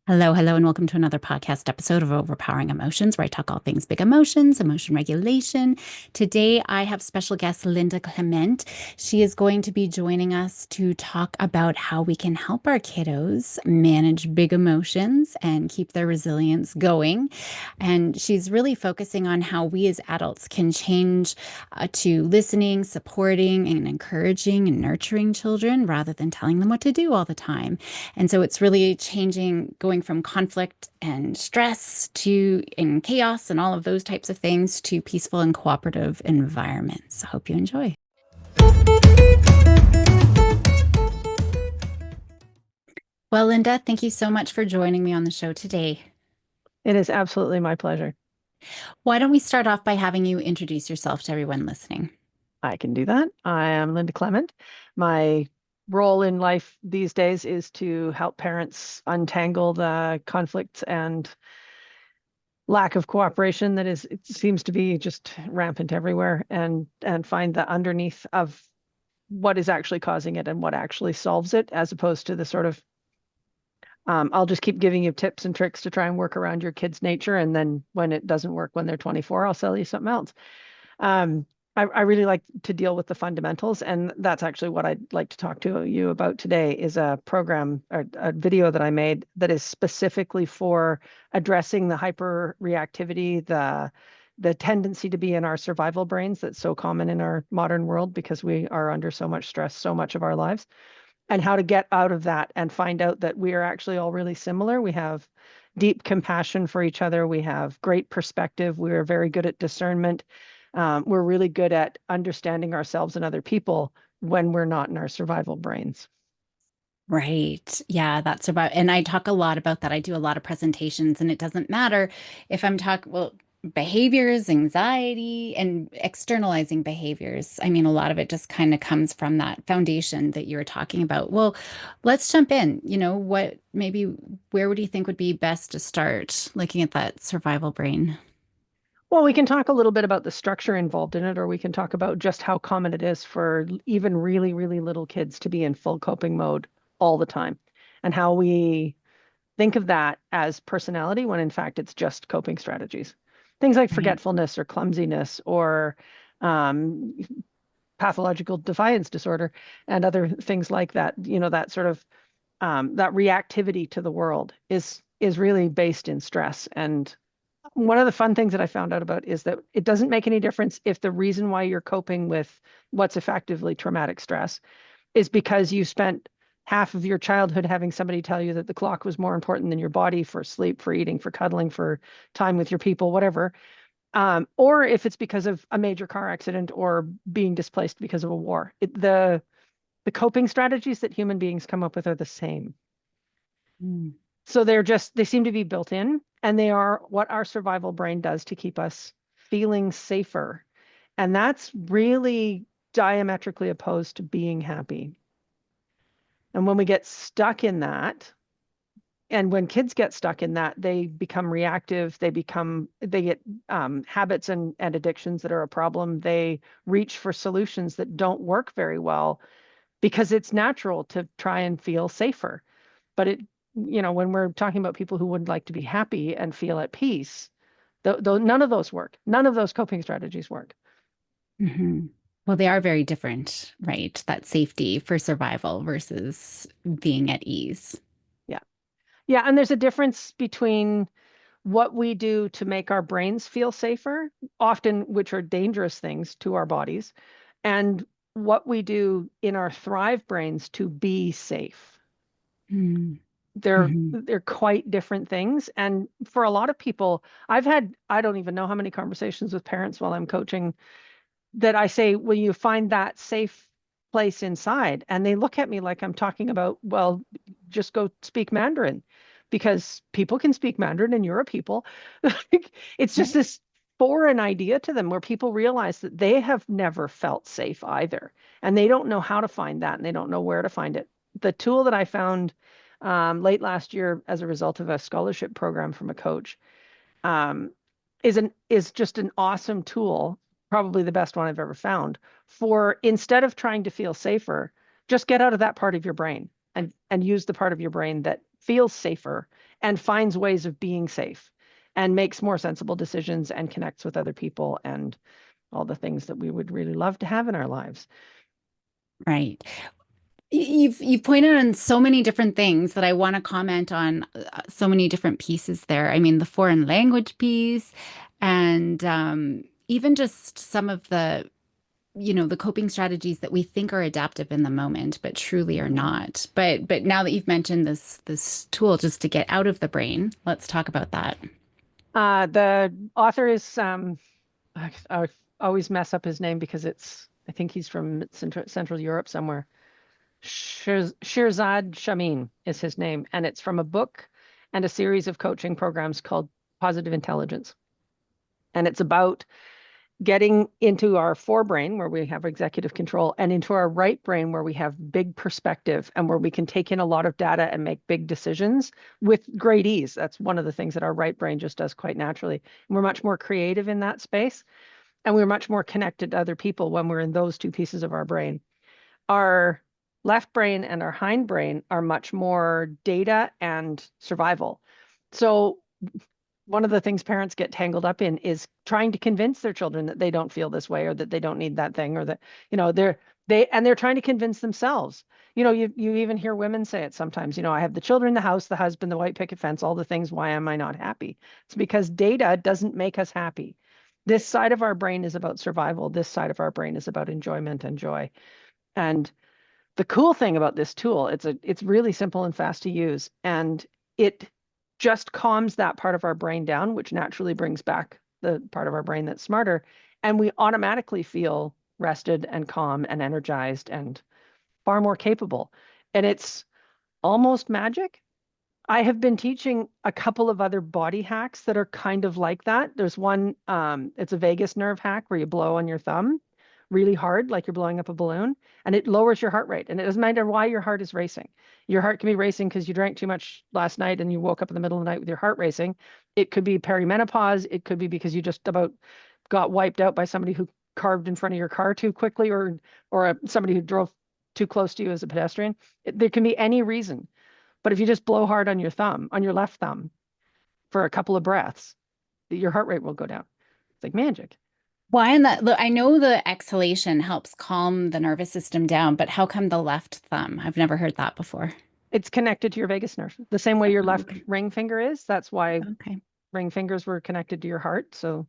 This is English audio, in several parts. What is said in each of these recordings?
Hello, hello, and welcome to another podcast episode of Overpowering Emotions, where I talk all things big emotions, emotion regulation. Today, I have special guest Linda Clement. She is going to be joining us to talk about how we can help our kiddos manage big emotions and keep their resilience going. And she's really focusing on how we as adults can change to listening, supporting, and encouraging and nurturing children rather than telling them what to do all the time. And so it's really changing, going from conflict and stress to and chaos and all of those types of things to peaceful and cooperative environments. I hope you enjoy. Well, Linda, thank you so much for joining me on the show today. It is absolutely my pleasure. Why don't we start off by having you introduce yourself to everyone listening? I can do that. I am Linda Clement. My role in life these days is to help parents untangle the conflicts and lack of cooperation it seems to be just rampant everywhere and find the underneath of what is actually causing it and what actually solves it, as opposed to the sort of I'll just keep giving you tips and tricks to try and work around your kid's nature. And then when it doesn't work when they're 24, I'll sell you something else. Um, I really like to deal with the fundamentals, and that's actually what I'd like to talk to you about today is a program or a video that I made that is specifically for addressing the hyper reactivity, the tendency to be in our survival brains that's so common in our modern world because we are under so much stress so much of our lives, and how to get out of that and find out that we are actually all really similar. We have deep compassion for each other. We have great perspective. We are very good at discernment. We're really good at understanding ourselves and other people when we're not in our survival brains. Right. Yeah, that's about, and I talk a lot about that. I do a lot of presentations, and it doesn't matter if I'm talking, well, behaviors, anxiety, and externalizing behaviors. I mean, a lot of it just kind of comes from that foundation that you were talking about. Well, let's jump in. What maybe where would you think would be best to start looking at that survival brain? Well, we can talk a little bit about the structure involved in it, or we can talk about just how common it is for even really, really little kids to be in full coping mode all the time, and how we think of that as personality when in fact it's just coping strategies. Things like Right. forgetfulness or clumsiness or um, pathological defiance disorder and other things like that. That sort of that reactivity to the world is really based in stress. And one of the fun things that I found out about is that it doesn't make any difference if the reason why you're coping with what's effectively traumatic stress is because you spent half of your childhood having somebody tell you that the clock was more important than your body for sleep, for eating, for cuddling, for time with your people, whatever. Or if it's because of a major car accident or being displaced because of a war. The coping strategies that human beings come up with are the same. Mm. So they seem to be built in, and they are what our survival brain does to keep us feeling safer. And that's really diametrically opposed to being happy. And when we get stuck in that, and when kids get stuck in that, they become reactive. They get habits and addictions that are a problem. They reach for solutions that don't work very well because it's natural to try and feel safer. But when we're talking about people who would like to be happy and feel at peace, none of those work. None of those coping strategies work. Hmm. Well, they are very different, right? That safety for survival versus being at ease. Yeah. Yeah. And there's a difference between what we do to make our brains feel safer, often which are dangerous things to our bodies, and what we do in our thrive brains to be safe. They're Mm-hmm. they're quite different things. And for a lot of people, I don't even know how many conversations with parents while I'm coaching that I say, will you find that safe place inside? And they look at me like I'm talking about, well, just go speak Mandarin because people can speak Mandarin and you're a people. It's just Right. this foreign idea to them where people realize that they have never felt safe either. And they don't know how to find that and they don't know where to find it. The tool that I found late last year as a result of a scholarship program from a coach um, is just an awesome tool, probably the best one I've ever found for instead of trying to feel safer, just get out of that part of your brain and use the part of your brain that feels safer and finds ways of being safe and makes more sensible decisions and connects with other people and all the things that we would really love to have in our lives. Right. You've pointed on so many different things that I want to comment on, so many different pieces there. I mean, the foreign language piece, and even just some of the, the coping strategies that we think are adaptive in the moment, but truly are not. But now that you've mentioned this tool just to get out of the brain, let's talk about that. The author is I always mess up his name because I think he's from Central Europe somewhere. Shirzad Shamin is his name, and it's from a book and a series of coaching programs called Positive Intelligence. And it's about getting into our forebrain where we have executive control and into our right brain where we have big perspective and where we can take in a lot of data and make big decisions with great ease. That's one of the things that our right brain just does quite naturally. And we're much more creative in that space, and we're much more connected to other people when we're in those two pieces of our brain. Our left brain and our hind brain are much more data and survival. So one of the things parents get tangled up in is trying to convince their children that they don't feel this way or that they don't need that thing or that, they're trying to convince themselves. You even hear women say it sometimes, I have the children, the house, the husband, the white picket fence, all the things. Why am I not happy? It's because data doesn't make us happy. This side of our brain is about survival. This side of our brain is about enjoyment and joy. And the cool thing about this tool, it's really simple and fast to use, and it just calms that part of our brain down, which naturally brings back the part of our brain that's smarter, and we automatically feel rested and calm and energized and far more capable. And it's almost magic. I have been teaching a couple of other body hacks that are kind of like that. There's one, it's a vagus nerve hack where you blow on your thumb really hard, like you're blowing up a balloon, and it lowers your heart rate. And it doesn't matter why your heart is racing. Your heart can be racing because you drank too much last night and you woke up in the middle of the night with your heart racing. It could be perimenopause. It could be because you just about got wiped out by somebody who carved in front of your car too quickly, or somebody who drove too close to you as a pedestrian. There can be any reason. But if you just blow hard on your thumb, on your left thumb, for a couple of breaths, your heart rate will go down. It's like magic. Why in that? Look, I know the exhalation helps calm the nervous system down, but how come the left thumb? I've never heard that before. It's connected to your vagus nerve. The same way your left Okay. ring finger is. That's why Okay. ring fingers were connected to your heart. So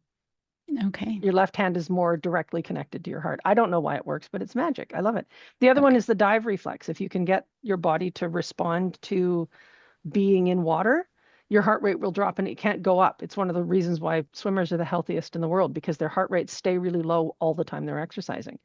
Okay. your left hand is more directly connected to your heart. I don't know why it works, but it's magic. I love it. The other one Okay. is the dive reflex. If you can get your body to respond to being in water, your heart rate will drop and it can't go up. It's one of the reasons why swimmers are the healthiest in the world, because their heart rates stay really low all the time they're exercising.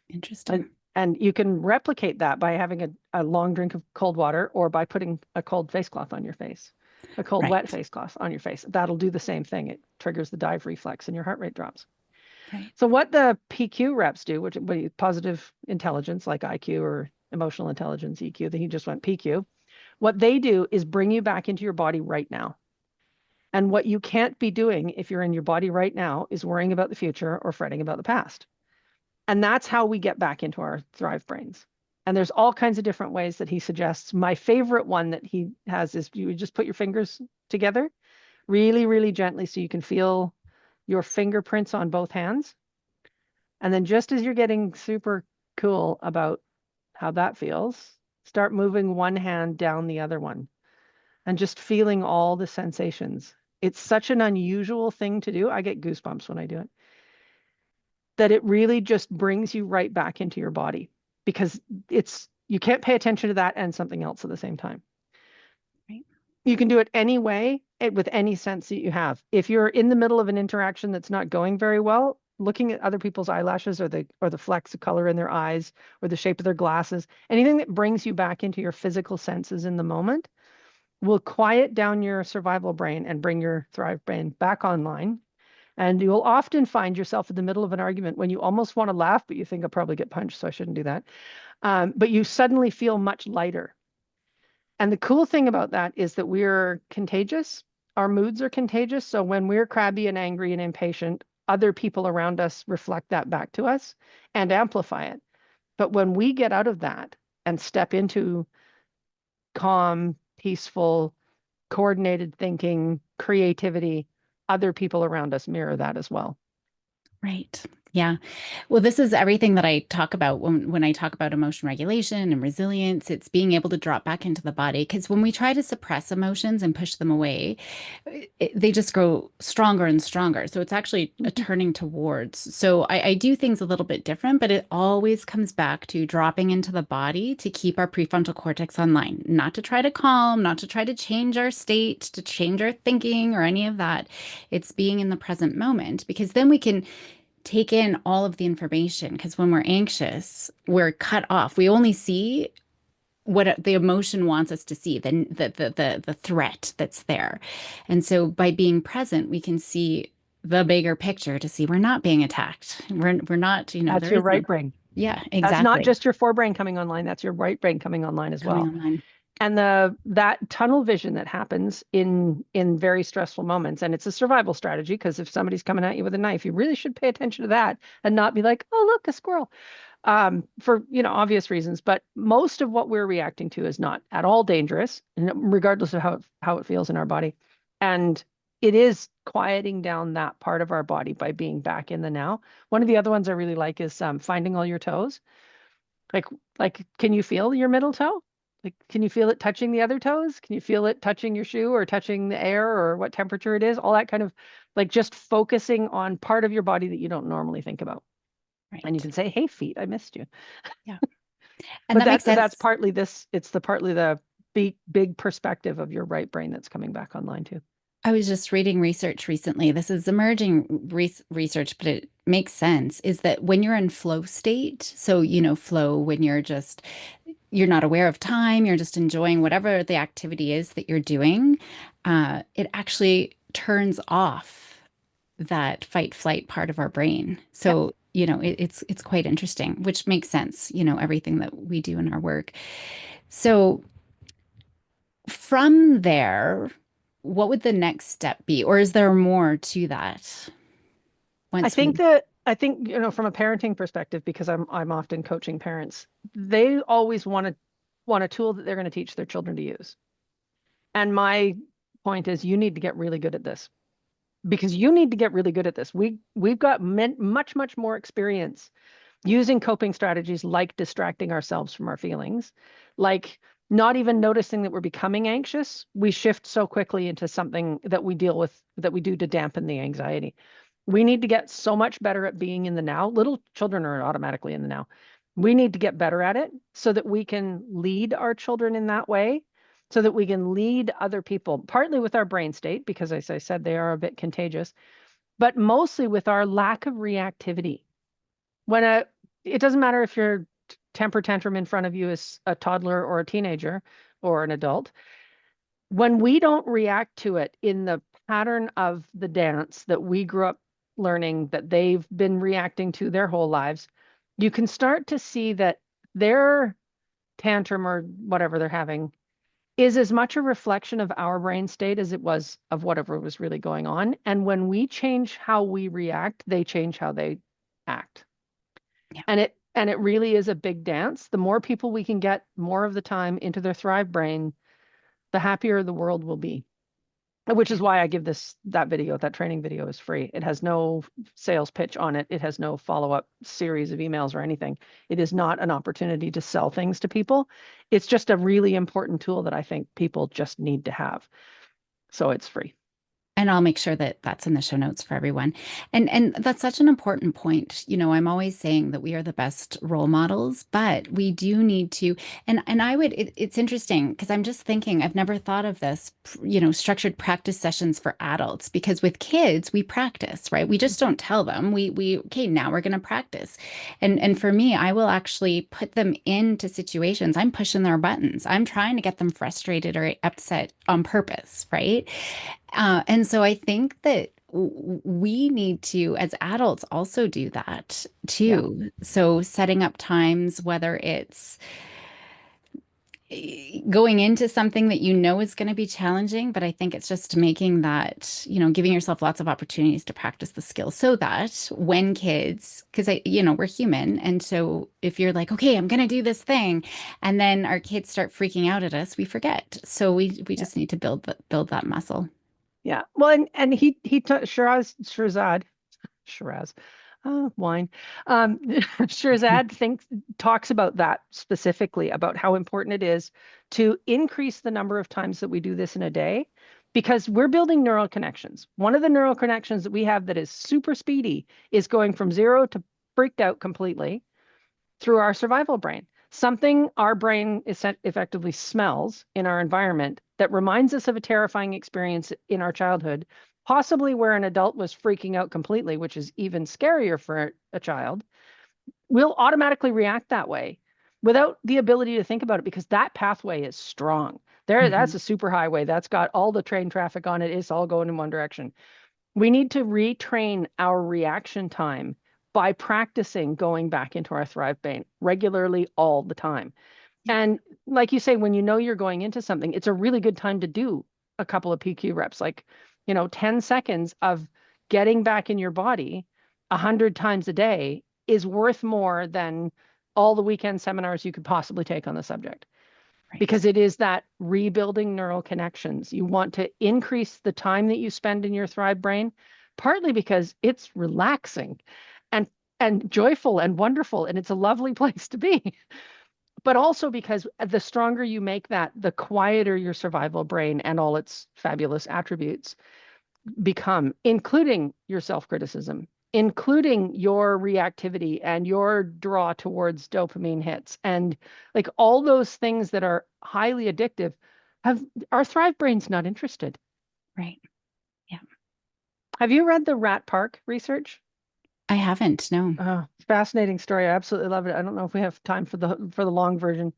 And Interesting. and you can replicate that by having a long drink of cold water or by putting a cold face cloth on your face, a cold wet Right. face cloth on your face. That'll do the same thing. It triggers the dive reflex and your heart rate drops. Right. So what the PQ reps do, which positive intelligence like IQ or emotional intelligence, EQ, then he just went PQ. What they do is bring you back into your body right now. And what you can't be doing if you're in your body right now is worrying about the future or fretting about the past. And that's how we get back into our Thrive brains. And there's all kinds of different ways that he suggests. My favorite one that he has is you just put your fingers together really, really gently so you can feel your fingerprints on both hands. And then just as you're getting super cool about how that feels, start moving one hand down the other one and just feeling all the sensations. It's such an unusual thing to do. I get goosebumps when I do it, that it really just brings you right back into your body, because you can't pay attention to that and something else at the same time. Right. You can do it any way, with any sense that you have. If you're in the middle of an interaction that's not going very well, looking at other people's eyelashes or the flecks of color in their eyes or the shape of their glasses, anything that brings you back into your physical senses in the moment will quiet down your survival brain and bring your Thrive brain back online. And you'll often find yourself in the middle of an argument when you almost want to laugh, but you think I'll probably get punched, so I shouldn't do that. But you suddenly feel much lighter. And the cool thing about that is that we're contagious. Our moods are contagious. So when we're crabby and angry and impatient, other people around us reflect that back to us and amplify it. But when we get out of that and step into calm, peaceful, coordinated thinking, creativity, other people around us mirror that as well. Right. Yeah. Well, this is everything that I talk about when I talk about emotion regulation and resilience. It's being able to drop back into the body. Because when we try to suppress emotions and push them away, they just grow stronger and stronger. So it's actually a Mhm. turning towards. So I do things a little bit different, but it always comes back to dropping into the body to keep our prefrontal cortex online, not to try to calm, not to try to change our state, to change our thinking or any of that. It's being in the present moment because then we can take in all of the information because when we're anxious, we're cut off. We only see what the emotion wants us to see, the threat that's there. And so by being present, we can see the bigger picture to see we're not being attacked. We're not, That's there your is no, right brain. yeah, That's not exactly. just your forebrain coming online, that's your right brain coming online as Coming well. online. And that tunnel vision that happens in very stressful moments, and it's a survival strategy because if somebody's coming at you with a knife, you really should pay attention to that and not be like, oh, look, a squirrel, for obvious reasons. But most of what we're reacting to is not at all dangerous, regardless of how it feels in our body. And it is quieting down that part of our body by being back in the now. One of the other ones I really like is finding all your toes. Like, can you feel your middle toe? Like, can you feel it touching the other toes? Can you feel it touching your shoe or touching the air or what temperature it is? All that kind of like just focusing on part of your body that you don't normally think about. And you Right. can say, "Hey, feet, I missed you." Yeah. And But that makes that's sense. partly this. It's the partly the big perspective of your right brain that's coming back online too. I was just reading research recently. This is emerging research, but it makes sense. Is that when you're in flow state, so flow when you're not aware of time, you're just enjoying whatever the activity is that you're doing, it actually turns off that fight flight part of our brain. Yep. So, it's quite interesting, which makes sense, everything that we do in our work. So from there, what would the next step be? Or is there more to that once we, I think from a parenting perspective, because I'm often coaching parents, they always want a tool that they're going to teach their children to use. And my point is, you need to get really good at this because you need to get really good at this. We've got much more experience using coping strategies like distracting ourselves from our feelings, like not even noticing that we're becoming anxious. We shift so quickly into something that we deal with that we do to dampen the anxiety. We need to get so much better at being in the now. Little children are automatically in the now. We need to get better at it so that we can lead our children in that way, so that we can lead other people, partly with our brain state, because as I said, they are a bit contagious, but mostly with our lack of reactivity. When it doesn't matter if your temper tantrum in front of you is a toddler or a teenager or an adult, when we don't react to it in the pattern of the dance that we grew up learning that they've been reacting to their whole lives, you can start to see that their tantrum or whatever they're having is as much a reflection of our brain state as it was of whatever was really going on. And when we change how we react, they change how they act. yeah. And it really is a big dance. The more people we can get more of the time into their thrive brain, the happier the world will be. Which is why I give that training video is free. It has no sales pitch on it. It has no follow-up series of emails or anything. It is not an opportunity to sell things to people. It's just a really important tool that I think people just need to have. So it's free. And I'll make sure that that's in the show notes for everyone. And that's such an important point. I'm always saying that we are the best role models, but we do need to, and it's interesting because I'm just thinking, I've never thought of this, structured practice sessions for adults, because with kids, we practice, right? We just don't tell them. Okay, now we're going to practice. And for me, I will actually put them into situations. I'm pushing their buttons. I'm trying to get them frustrated or upset on purpose, right? And so I think that we need to, as adults, also do that Yeah. too. So setting up times, whether going into something that you know is going to be challenging, but I think it's just making that, giving yourself lots of opportunities to practice the skill so that when kids, because we're human. And so if you're like, okay, I'm going to do this thing, and then our kids start freaking out at us, we forget. So we Yeah. just need to build that muscle. Yeah. Well, and Shiraz, wine. Shirzad talks about that specifically, about how important it is to increase the number of times that we do this in a day, because we're building neural connections. One of the neural connections that we have that is super speedy is going from zero to freaked out completely through our survival brain. Something our brain effectively smells in our environment that reminds us of a terrifying experience in our childhood, possibly where an adult was freaking out completely, which is even scarier for a child, will automatically react that way without the ability to think about it, because that pathway is strong. That's Mhm. a super highway. That's got all the train traffic on it. It's all going in one direction. We need to retrain our reaction time by practicing going back into our Thrive Brain regularly all the time. Yeah, And like you say, when you know you're going into something, it's a really good time to do a couple of PQ reps, like, 10 seconds of getting back in your body 100 times a day is worth more than all the weekend seminars you could possibly take on the subject, right. because it is that rebuilding neural connections. You want to increase the time that you spend in your Thrive brain, partly because it's relaxing and joyful and wonderful, and it's a lovely place to be. But also because the stronger you make that, the quieter your survival brain and all its fabulous attributes become, including your self-criticism, including your reactivity and your draw towards dopamine hits, and like all those things that are highly addictive. Have Our Thrive brain's not interested. Right. Yeah. Have you read the Rat Park research? I haven't, no. Fascinating story. I absolutely love it. I don't know if we have time for the long version.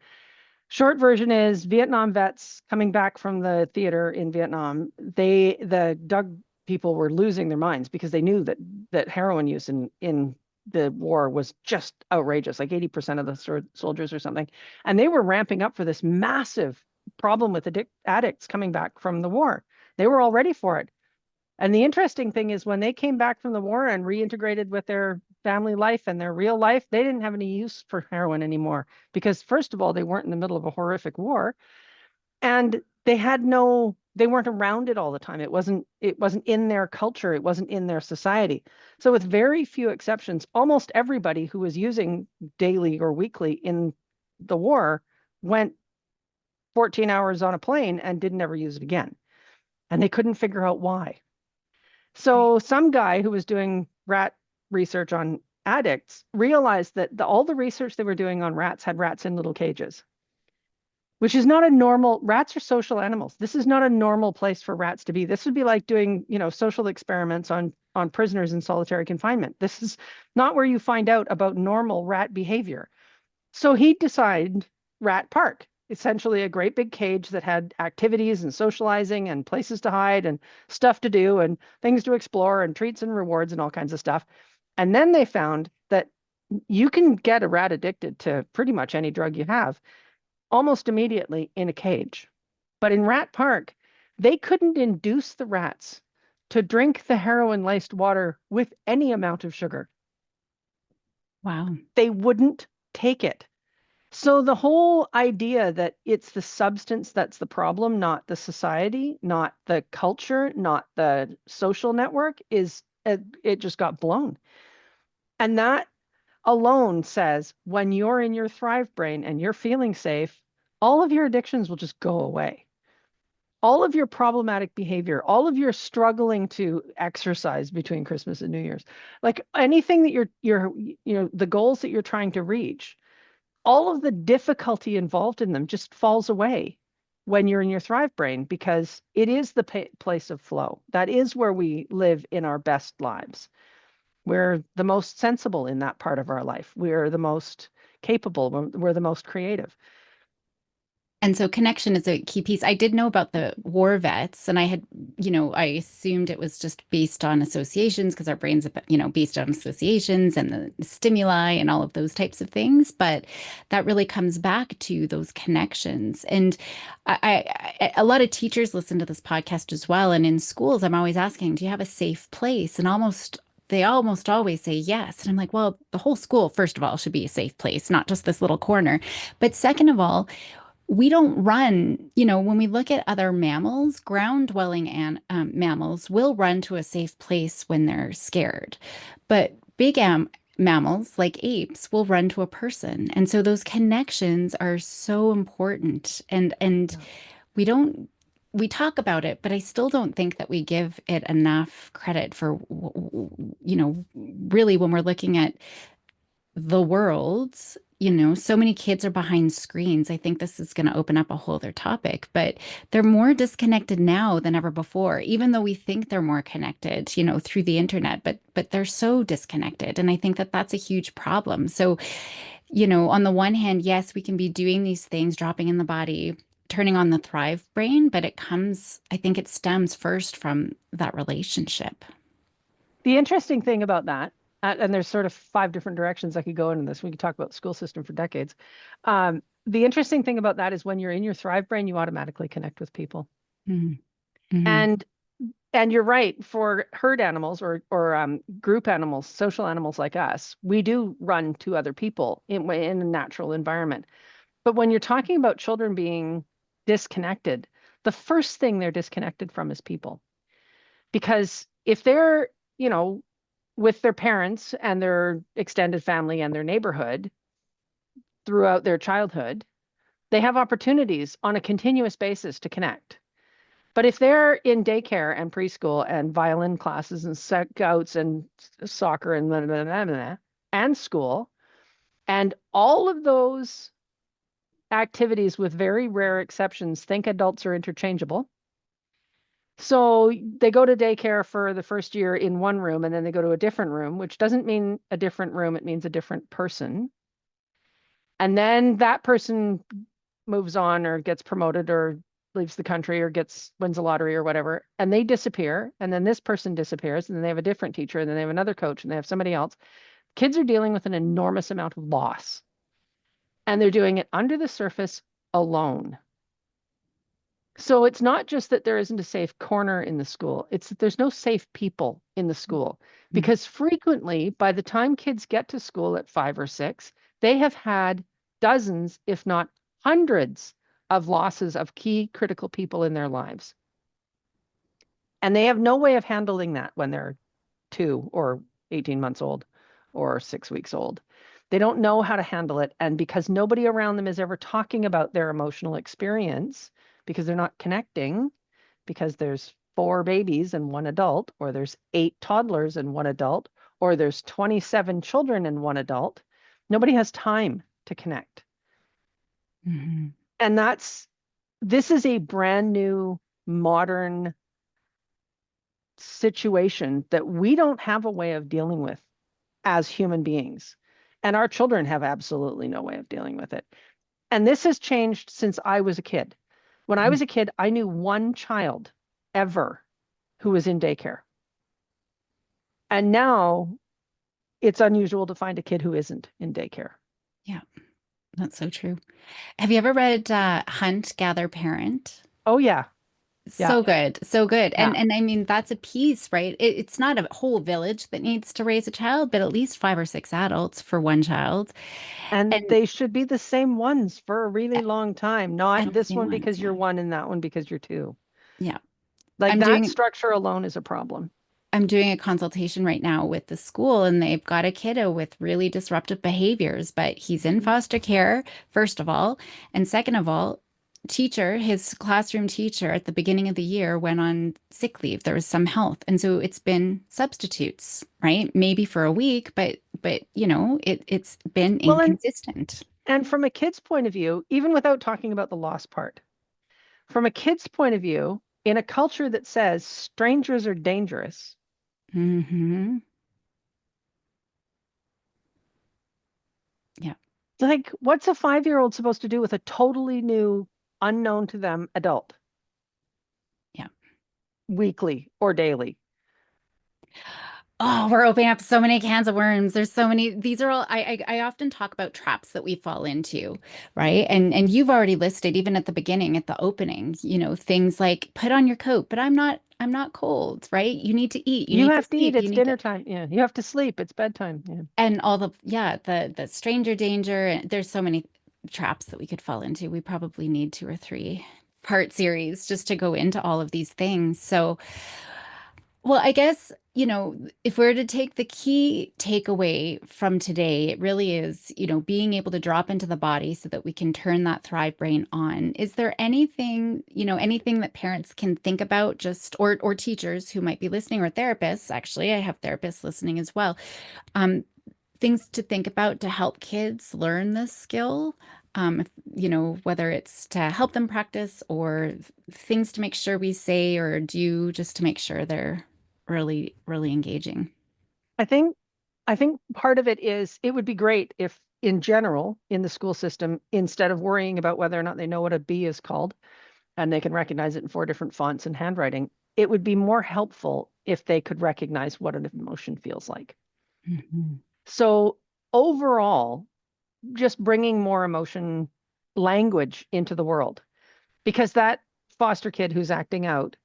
Short version is Vietnam vets coming back from the theater in Vietnam. The Doug people were losing their minds because they knew that heroin use in the war was just outrageous, like 80% of the soldiers or something. And they were ramping up for this massive problem with addicts coming back from the war. They were all ready for it. And the interesting thing is, when they came back from the war and reintegrated with their family life and their real life, they didn't have any use for heroin anymore, because first of all, they weren't in the middle of a horrific war, and they weren't around it all the time. It wasn't in their culture, it wasn't in their society. So with very few exceptions, almost everybody who was using daily or weekly in the war went 14 hours on a plane and didn't ever use it again. And they couldn't figure out why. Right. So some guy who was doing rat research on addicts realized that all the research they were doing on rats had rats in little cages, which is not a normal. Rats are social animals. This is not a normal place for rats to be. This would be like doing, social experiments on prisoners in solitary confinement. This is not where you find out about normal rat behavior. So he designed Rat Park, essentially a great big cage that had activities and socializing and places to hide and stuff to do and things to explore and treats and rewards and all kinds of stuff. And then they found that you can get a rat addicted to pretty much any drug you have almost immediately in a cage. But in Rat Park, they couldn't induce the rats to drink the heroin laced water with any amount of sugar. Wow. They wouldn't take it. So the whole idea that it's the substance that's the problem, not the society, not the culture, not the social network, it just got blown. And that alone says, when you're in your Thrive brain and you're feeling safe, all of your addictions will just go away. All of your problematic behavior, all of your struggling to exercise between Christmas and New Year's, like anything that the goals that you're trying to reach, all of the difficulty involved in them just falls away when you're in your Thrive brain, because it is the place of flow. That is where we live in our best lives. We're the most sensible in that part of our life. We're the most capable. We're the most creative. And so connection is a key piece. I did know about the war vets, and I had, I assumed it was just based on associations because our brains, based on associations and the stimuli and all of those types of things. But that really comes back to those connections. And a lot of teachers listen to this podcast as well. And in schools, I'm always asking, do you have a safe place? And they almost always say yes. And I'm like, well, the whole school, first of all, should be a safe place, not just this little corner. But second of all, we don't run, when we look at other mammals, ground dwelling and mammals will run to a safe place when they're scared. But mammals like apes will run to a person. And so those connections are so important. And Yeah. we don't we talk about it, but I still don't think that we give it enough credit for, really when we're looking at the world, so many kids are behind screens. I think this is going to open up a whole other topic, but they're more disconnected now than ever before, even though we think they're more connected, through the internet, but they're so disconnected. And I think that that's a huge problem. So, on the one hand, yes, we can be doing these things, dropping in the body, turning on the thrive brain, but I think it stems first from that relationship. The interesting thing about that, and there's sort of five different directions I could go into this. We could talk about the school system for decades. The interesting thing about that is when you're in your thrive brain, you automatically connect with people. Mhm. Mhm. And and you're right, for herd animals or group animals, social animals like us, we do run to other people in a natural environment. But when you're talking about children being disconnected, the first thing they're disconnected from is people. Because if they're, you know, with their parents and their extended family and their neighborhood throughout their childhood, they have opportunities on a continuous basis to connect. But if they're in daycare and preschool and violin classes and scouts and soccer and blah, blah, blah, blah, and school, and all of those activities, with very rare exceptions, think adults are interchangeable. So they go to daycare for the first year in one room and then they go to a different room, which doesn't mean a different room, it means a different person. And then that person moves on or gets promoted or leaves the country or gets wins a lottery or whatever, and they disappear. And then this person disappears, and then they have a different teacher, and then they have another coach, and they have somebody else. Kids are dealing with an enormous amount of loss, and they're doing it under the surface alone. So it's not just that there isn't a safe corner in the school, it's that there's no safe people in the school. Because frequently, by the time kids get to school at 5 or 6, they have had dozens, if not hundreds, of losses of key critical people in their lives. And they have no way of handling that when they're 2 or 18 months old or 6 weeks old. They don't know how to handle it. And because nobody around them is ever talking about their emotional experience, because they're not connecting, because there's 4 babies and one adult, or there's 8 toddlers and one adult, or there's 27 children and one adult, nobody has time to connect. Mhm. And this is a brand new modern situation that we don't have a way of dealing with as human beings. And our children have absolutely no way of dealing with it. And this has changed since I was a kid. When I was a kid, I knew one child ever who was in daycare. And now it's unusual to find a kid who isn't in daycare. Yeah, that's so true. Have you ever read Hunt, Gather, Parent? Oh, yeah. Yeah. So good, so good. Yeah. And I mean, that's a piece, right? It's not a whole village that needs to raise a child, but at least 5 or 6 adults for one child. And And they should be the same ones for a really long time, not and the this same one ones, because you're yeah. one and that one because you're two. Yeah. Like I'm that doing structure alone is a problem. I'm doing a consultation right now with the school, and they've got a kiddo with really disruptive behaviors, but he's in Mhm. foster care, first of all. And second of all, his classroom teacher at the beginning of the year went on sick leave. There was some health. And so it's been substitutes, right? Maybe for a week, but it's been Well, inconsistent. and from a kid's point of view, even without talking about the loss part, from a kid's point of view, in a culture that says strangers are dangerous, Hmm. Yeah. like what's a 5-year-old supposed to do with a totally new unknown to them adult Yeah. weekly or daily. Oh, we're opening up so many cans of worms. There's so many. These are all I often talk about traps that we fall into, right? And you've already listed even at the beginning, at the opening, things like put on your coat, but I'm not cold, right? You need to eat, you You need to have to eat, sleep, you it's need to dinner time. Yeah. You have to sleep, it's bedtime. Yeah. and all the stranger danger, and there's so many traps that we could fall into. We probably need 2 or 3 part series just to go into all of these things. So well, I guess, if we're to take the key takeaway from today, it really is, being able to drop into the body so that we can turn that thrive brain on. Is there anything that parents can think about just or teachers who might be listening or therapists, actually, I have therapists listening as well. Um, Things to think about to help kids learn this skill. Whether it's to help them practice or things to make sure we say or do just to make sure they're really, really engaging. I think I think part of it is it would be great if in general in the school system, instead of worrying about whether or not they know what a B is called and they can recognize it in 4 different fonts and handwriting, it would be more helpful if they could recognize what an emotion feels like. Mhm. So overall, just bringing more emotion language into the world, because that foster kid who's acting out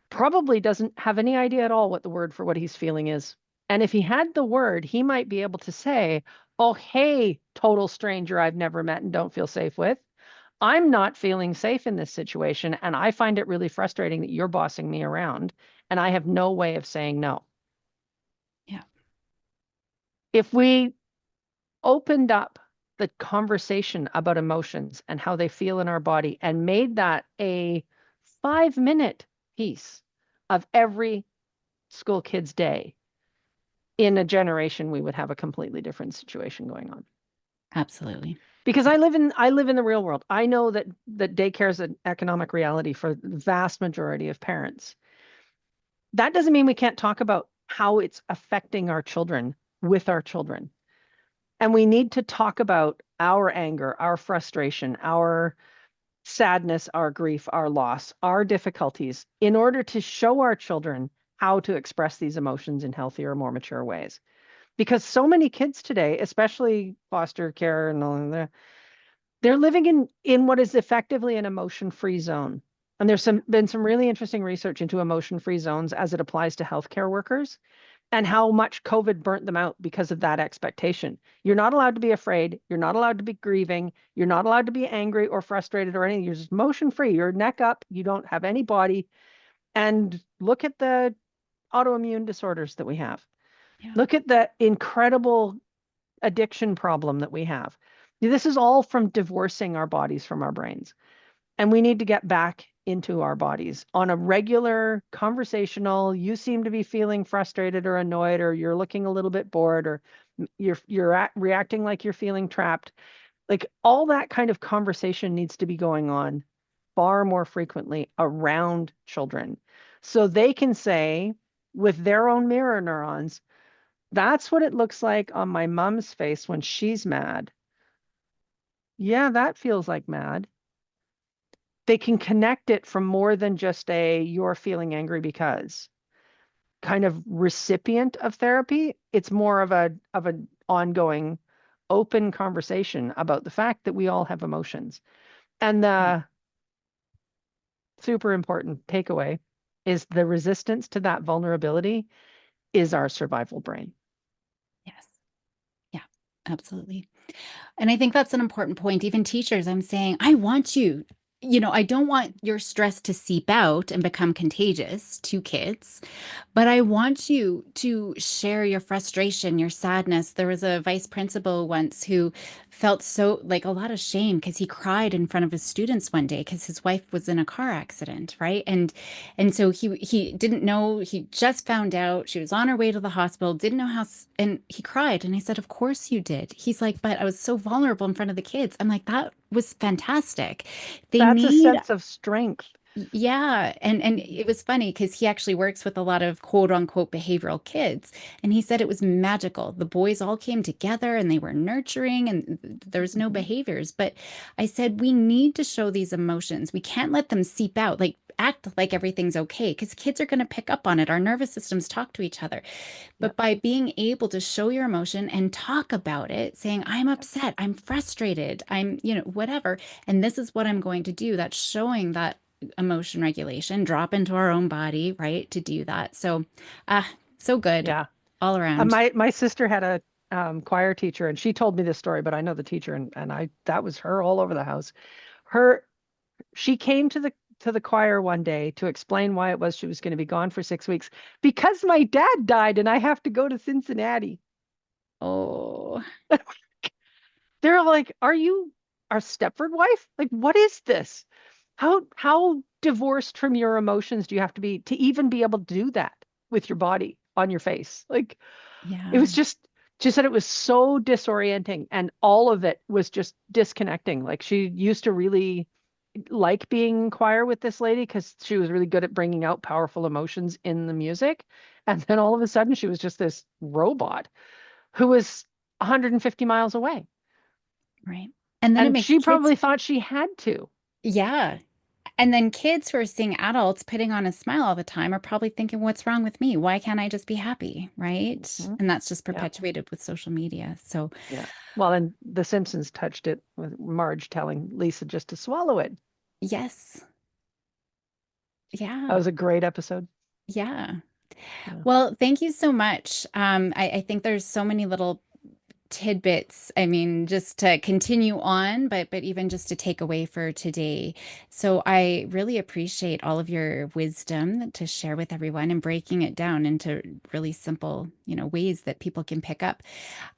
probably doesn't have any idea at all what the word for what he's feeling is. And if he had the word, he might be able to say, oh, hey, total stranger I've never met and don't feel safe with. I'm not feeling safe in this situation. And I find it really frustrating that you're bossing me around and I have no way of saying no. Yeah. If we opened up the conversation about emotions and how they feel in our body and made that a 5 minute piece of every school kid's day, in a generation we would have a completely different situation going on. Absolutely. Because I live in the real world. I know that daycare is an economic reality for the vast majority of parents. That doesn't mean we can't talk about how it's affecting our children with our children. And we need to talk about our anger, our frustration, our sadness, our grief, our loss, our difficulties in order to show our children how to express these emotions in healthier, more mature ways. Because so many kids today, especially foster care and all of that, they're living in what is effectively an emotion-free zone. And there's been some really interesting research into emotion-free zones as it applies to healthcare workers and how much COVID burnt them out because of that expectation. You're not allowed to be afraid. You're not allowed to be grieving. You're not allowed to be angry or frustrated or anything. You're just motion free. You're neck up. You don't have any body. And look at the autoimmune disorders that we have. Yeah. Look at the incredible addiction problem that we have. This is all from divorcing our bodies from our brains. And we need to get back into our bodies on a regular conversational. You seem to be feeling frustrated or annoyed, or you're looking a little bit bored, or you're reacting like you're feeling trapped. Like all that kind of conversation needs to be going on far more frequently around children, so they can say with their own mirror neurons, that's what it looks like on my mom's face when she's mad. Yeah, that feels like mad. They can connect it from more than just a you're feeling angry because kind of recipient of therapy. It's more of an ongoing open conversation about the fact that we all have emotions. And Yeah. the super important takeaway is the resistance to that vulnerability is our survival brain. Yes. Yeah. Absolutely. And I think that's an important point. Even teachers, I'm saying, I don't want your stress to seep out and become contagious to kids, but I want you to share your frustration, your sadness. There was a vice principal once who felt so like a lot of shame because he cried in front of his students one day because his wife was in a car accident, right? And so he didn't know, he just found out she was on her way to the hospital, didn't know and he cried. And I said, "Of course you did." He's like, "But I was so vulnerable in front of the kids." I'm like, "That was fantastic." They That's a need sense of strength. Yeah, and it was funny because he actually works with a lot of quote unquote behavioral kids, and he said it was magical. The boys all came together and they were nurturing, and there's no Mhm. behaviors. But I said we need to show these emotions. We can't let them seep out, like act like everything's okay, because kids are going to pick up on it. Our nervous systems talk to each other. Yeah. But by being able to show your emotion and talk about it, saying, I'm Yep. upset, I'm frustrated, whatever, and this is what I'm going to do, that's showing that emotion regulation, drop into our own body, right? To do that. So, so good Yeah. all around. My sister had a choir teacher, and she told me this story, but I know the teacher, and I that was her all over the house. Her She came to the choir one day to explain why it was she was going to be gone for 6 weeks because my dad died and I have to go to Cincinnati. Oh, They're like, "Are you our Stepford wife? Like, what is this? How divorced from your emotions do you have to be to even be able to do that with your body on your face?" Like, it yeah, was just she said it was so disorienting and all of it was just disconnecting. Like she used to really like being in choir with this lady because she was really good at bringing out powerful emotions in the music. And then all of a sudden she was just this robot who was 150 miles away. right. And then it And makes she kids, probably thought she had to. yeah. And then kids who are seeing adults putting on a smile all the time are probably thinking, what's wrong with me? Why can't I just be happy? Right. Mhm. And that's just Yeah. perpetuated with social media. So, Yeah. Well, and The Simpsons touched it with Marge telling Lisa just to swallow it. yes. That Yeah. was a great episode. Yeah. Yeah. Well, thank you so much. I think there's so many little tidbits. I mean, just to continue on, but even just to take away for today. So I really appreciate all of your wisdom to share with everyone and breaking it down into really simple, ways that people can pick up.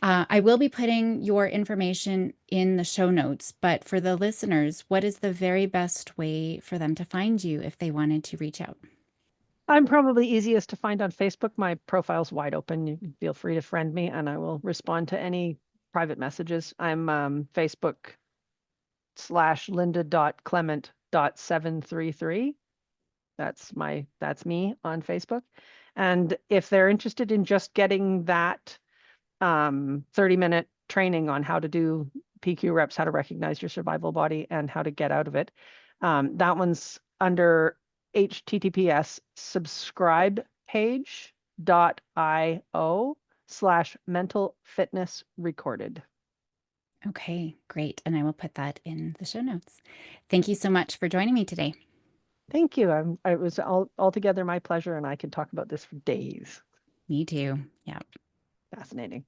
I will be putting your information in the show notes, but for the listeners, what is the very best way for them to find you if they wanted to reach out? I'm probably easiest to find on Facebook. My profile's wide open. You can feel free to friend me and I will respond to any private messages. I'm Facebook/Linda.Clement.733. That's me on Facebook. And if they're interested in just getting that 30-minute training on how to do PQ reps, how to recognize your survival body, and how to get out of it. That one's under HTTPS subscribe page.io/mental fitness recorded. Okay, great. And I will put that in the show notes. Thank you so much for joining me today. Thank you. It was altogether my pleasure, and I could talk about this for days. Me too. Yeah. Fascinating.